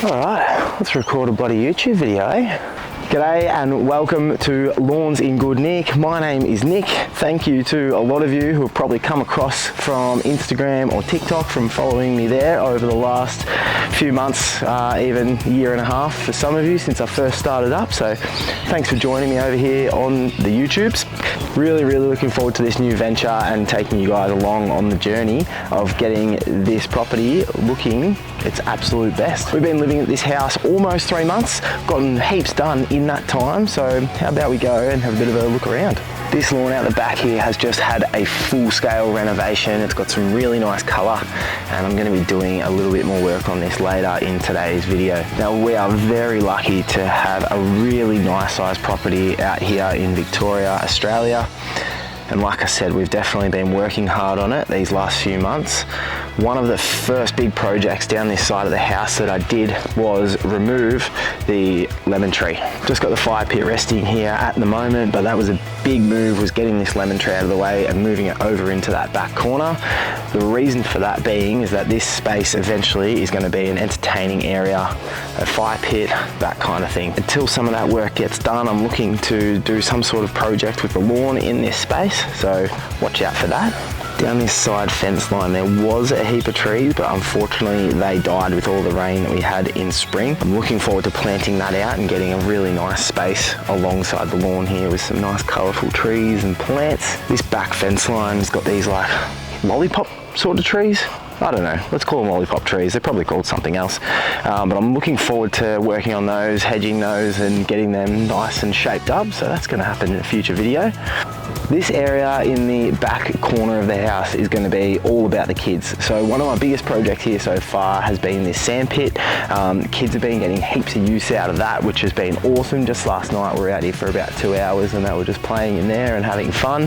Alright, let's record a bloody YouTube video, eh? G'day and welcome to Lawns in Good Nick. My name is Nick. Thank you to a lot of you who have probably come across from Instagram or TikTok from following me there over the last few months, even year and a half for some of you since I first started up. So thanks for joining me over here on the YouTubes. Really looking forward to this new venture and taking you guys along on the journey of getting this property looking its absolute best. We've been living at this house almost 3 months, gotten heaps done in that time, so how about we go and have a bit of a look around. This lawn out the back here has just had a full-scale renovation. It's got some really nice colour, and I'm going to be doing a little bit more work on this later in today's video. Now, we are very lucky to have a really nice sized property out here in Victoria, Australia. And like I said, we've definitely been working hard on it these last few months. One of the first big projects down this side of the house that I did was remove the lemon tree. Just got the fire pit resting here at the moment, but that was a big move, was getting this lemon tree out of the way and moving it over into that back corner. The reason for that being is that this space eventually is going to be an entertaining area, a fire pit, that kind of thing. Until some of that work gets done, I'm looking to do some sort of project with the lawn in this space, so watch out for that. Down this side fence line there was a heap of trees, but unfortunately they died with all the rain that we had in spring. I'm looking forward to planting that out and getting a really nice space alongside the lawn here with some nice colourful trees and plants. This back fence line's got these like lollipop sort of trees. I don't know, let's call them lollipop trees. They're probably called something else. But I'm looking forward to working on those, hedging those and getting them nice and shaped up. So that's gonna happen in a future video. This area in the back corner of the house is going to be all about the kids. So one of my biggest projects here so far has been this sand pit. The kids have been getting heaps of use out of that, which has been awesome. Just last night we were out here for about 2 hours and they were just playing in there and having fun.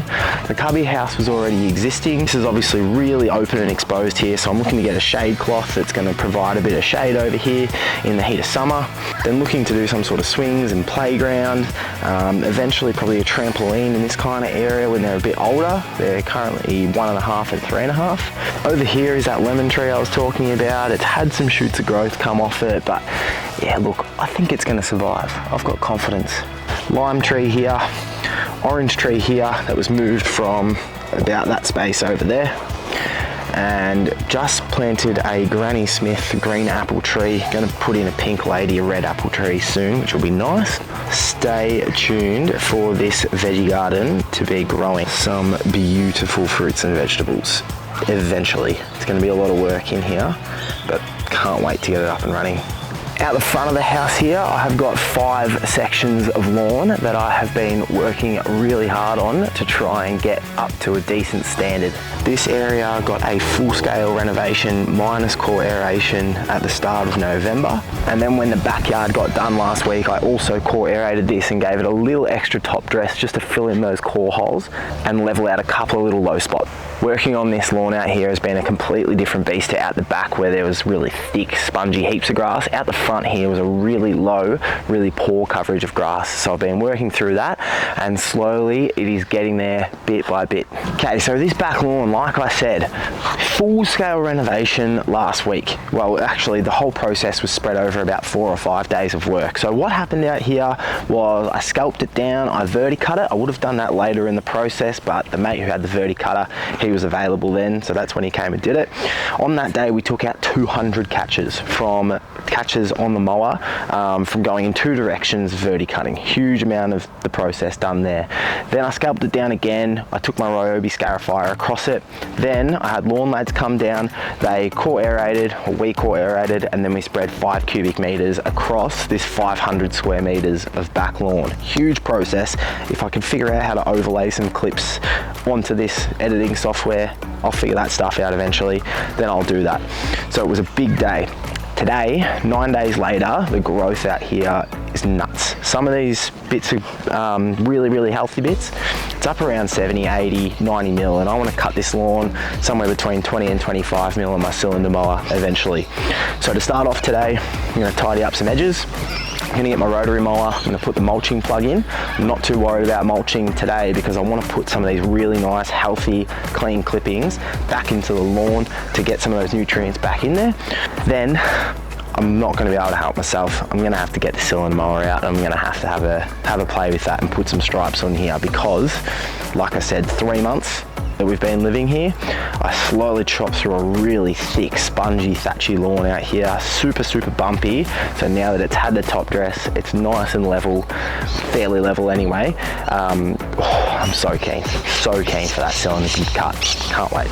The cubby house was already existing. This is obviously really open and exposed here, so I'm looking to get a shade cloth that's going to provide a bit of shade over here in the heat of summer. Then looking to do some sort of swings and playground. Eventually probably a trampoline in this kind of area when they're a bit older. They're currently 1.5 and 3.5. Over here is that lemon tree I was talking about. It's had some shoots of growth come off it, but yeah, look, I think it's going to survive. I've got confidence. Lime tree here, orange tree here that was moved from about that space over there. And just planted a Granny Smith green apple tree. Going to put in a pink lady, a red apple tree soon, which will be nice. Stay tuned for this veggie garden to be growing some beautiful fruits and vegetables. Eventually, it's going to be a lot of work in here, but can't wait to get it up and running. Out the front of the house here, I have got 5 sections of lawn that I have been working really hard on to try and get up to a decent standard. This area got a full-scale renovation minus core aeration at the start of November. And then when the backyard got done last week, I also core aerated this and gave it a little extra top dress just to fill in those core holes and level out a couple of little low spots. Working on this lawn out here has been a completely different beast to out the back where there was really thick, spongy heaps of grass. Out the front here was a really low, really poor coverage of grass. So I've been working through that and slowly it is getting there bit by bit. Okay, so this back lawn, like I said, full scale renovation last week. Well, actually the whole process was spread over about 4 or 5 days of work. So what happened out here was I scalped it down, I verticut it. I would have done that later in the process, but the mate who had the verticutter, he was available then, so that's when he came and did it. On that day we took out 200 catches on the mower from going in 2 directions verticutting. Huge amount of the process done there. Then I scalped it down again. I took my Ryobi scarifier across it. Then I had lawn lads come down, they core aerated, or we core aerated, and then we spread 5 cubic meters across this 500 square meters of back lawn. Huge process. If I can figure out how to overlay some clips onto this editing software, I'll figure that stuff out eventually, then I'll do that. So it was a big day. Today, 9 days later, the growth out here is nuts. Some of these bits are really healthy bits. It's up around 70, 80, 90 mil, and I want to cut this lawn somewhere between 20 and 25 mil on my cylinder mower eventually. So to start off today, I'm going to tidy up some edges. I'm going to get my rotary mower, I'm going to put the mulching plug in. I'm not too worried about mulching today because I want to put some of these really nice, healthy, clean clippings back into the lawn to get some of those nutrients back in there. Then I'm not going to be able to help myself. I'm going to have to get the cylinder mower out, and I'm going to have a play with that and put some stripes on here, because like I said, 3 months that we've been living here, I slowly chopped through a really thick, spongy, thatchy lawn out here, super bumpy. So now that it's had the top dress, it's nice and level, fairly level anyway. I'm so keen for that cylinder to be cut. Can't wait.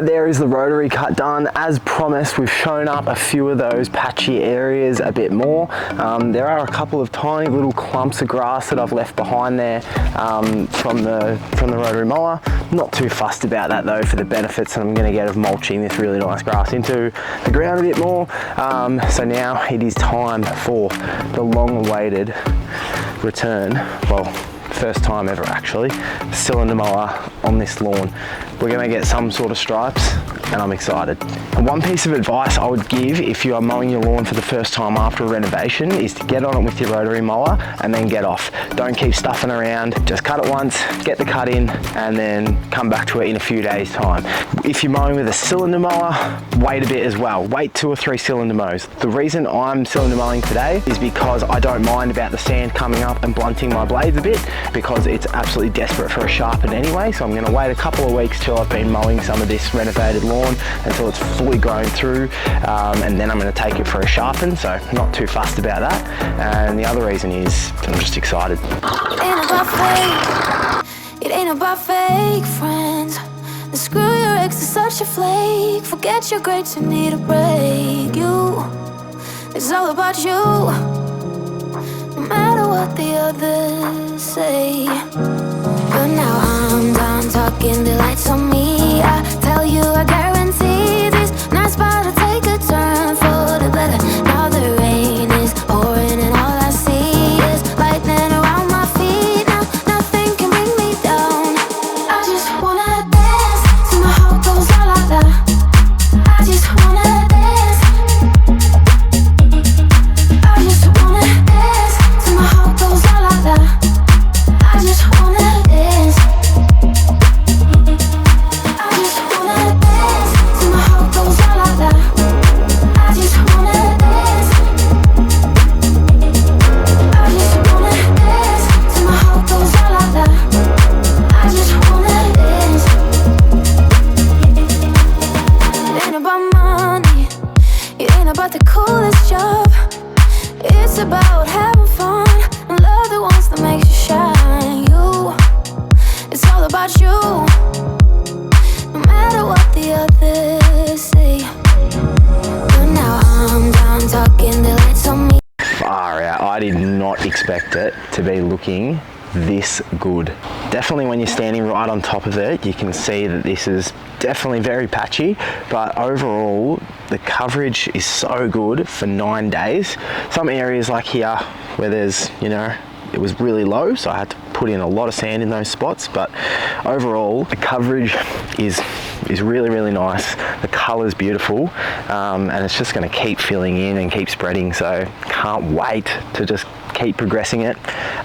There is the rotary cut done. As promised, we've shown up a few of those patchy areas a bit more. There are a couple of tiny little clumps of grass that I've left behind there from the rotary mower. Not too fussed about that though, for the benefits that I'm going to get of mulching this really nice grass into the ground a bit more. So now it is time for the long-awaited return. Well, first time ever actually, cylinder mower on this lawn. We're going to get some sort of stripes, and I'm excited. And one piece of advice I would give if you are mowing your lawn for the first time after a renovation is to get on it with your rotary mower and then get off. Don't keep stuffing around, just cut it once, get the cut in, and then come back to it in a few days time. If you're mowing with a cylinder mower, wait a bit as well. Wait 2 or 3 cylinder mows. The reason I'm cylinder mowing today is because I don't mind about the sand coming up and blunting my blades a bit, because it's absolutely desperate for a sharpen anyway. So I'm going to wait a couple of weeks till I've been mowing some of this renovated lawn until it's fully grown through, and then I'm going to take it for a sharpen, so not too fussed about that. And the other reason is I'm just excited. It ain't about fake friends. And screw your ex, is such a flake. Forget your grades, you need a break. It's all about you, no matter what the others say. But now I'm done talking, the lights on me. I tell you, I guarantee this night's about to take a turn for the better. Now the rain is pouring and all I see is lightning around my feet. Now nothing can bring me down. I just wanna dance till my heart goes la la la. I just wanna dance. I just wanna dance till my heart goes la la la. I just wanna dance. I just wanna dance till my heart I did not expect it to be looking this good. Definitely when you're standing right on top of it, you can see that this is definitely very patchy, but overall the coverage is so good for 9 days. Some areas like here where there's, you know, it was really low, so I had to put in a lot of sand in those spots, but overall the coverage is really, really nice. The color's beautiful, and it's just going to keep filling in and keep spreading, so can't wait to just keep progressing it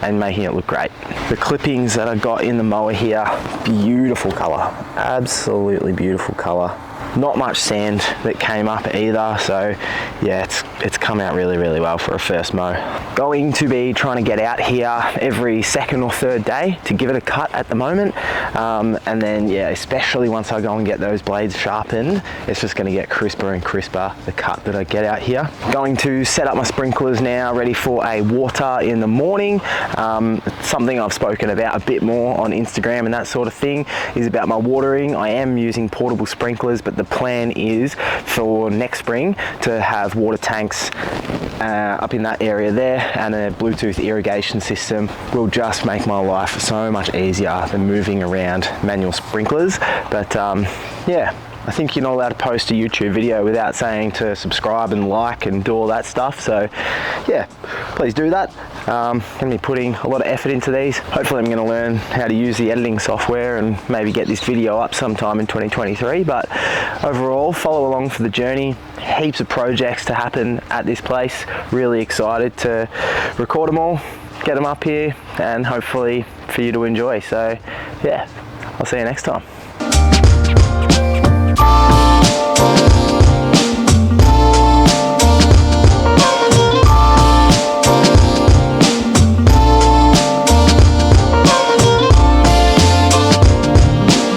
and making it look great. The clippings that I got in the mower here, beautiful color, absolutely beautiful color. Not much sand that came up either, so yeah, it's come out really, really well for a first mow. Going to be trying to get out here every second or third day to give it a cut at the moment, and then yeah, especially once I go and get those blades sharpened, it's just going to get crisper and crisper, the cut that I get out here. Going to set up my sprinklers now, ready for a water in the morning. Something I've spoken about a bit more on Instagram and that sort of thing is about my watering. I am using portable sprinklers, but the plan is for next spring to have water tanks up in that area there, and a Bluetooth irrigation system will just make my life so much easier than moving around manual sprinklers. But yeah, I think you're not allowed to post a YouTube video without saying to subscribe and like and do all that stuff, so yeah, please do that. I'm going to be putting a lot of effort into these. Hopefully I'm going to learn how to use the editing software and maybe get this video up sometime in 2023, but overall follow along for the journey. Heaps of projects to happen at this place. Really excited to record them all, get them up here, and hopefully for you to enjoy. So yeah, I'll see you next time.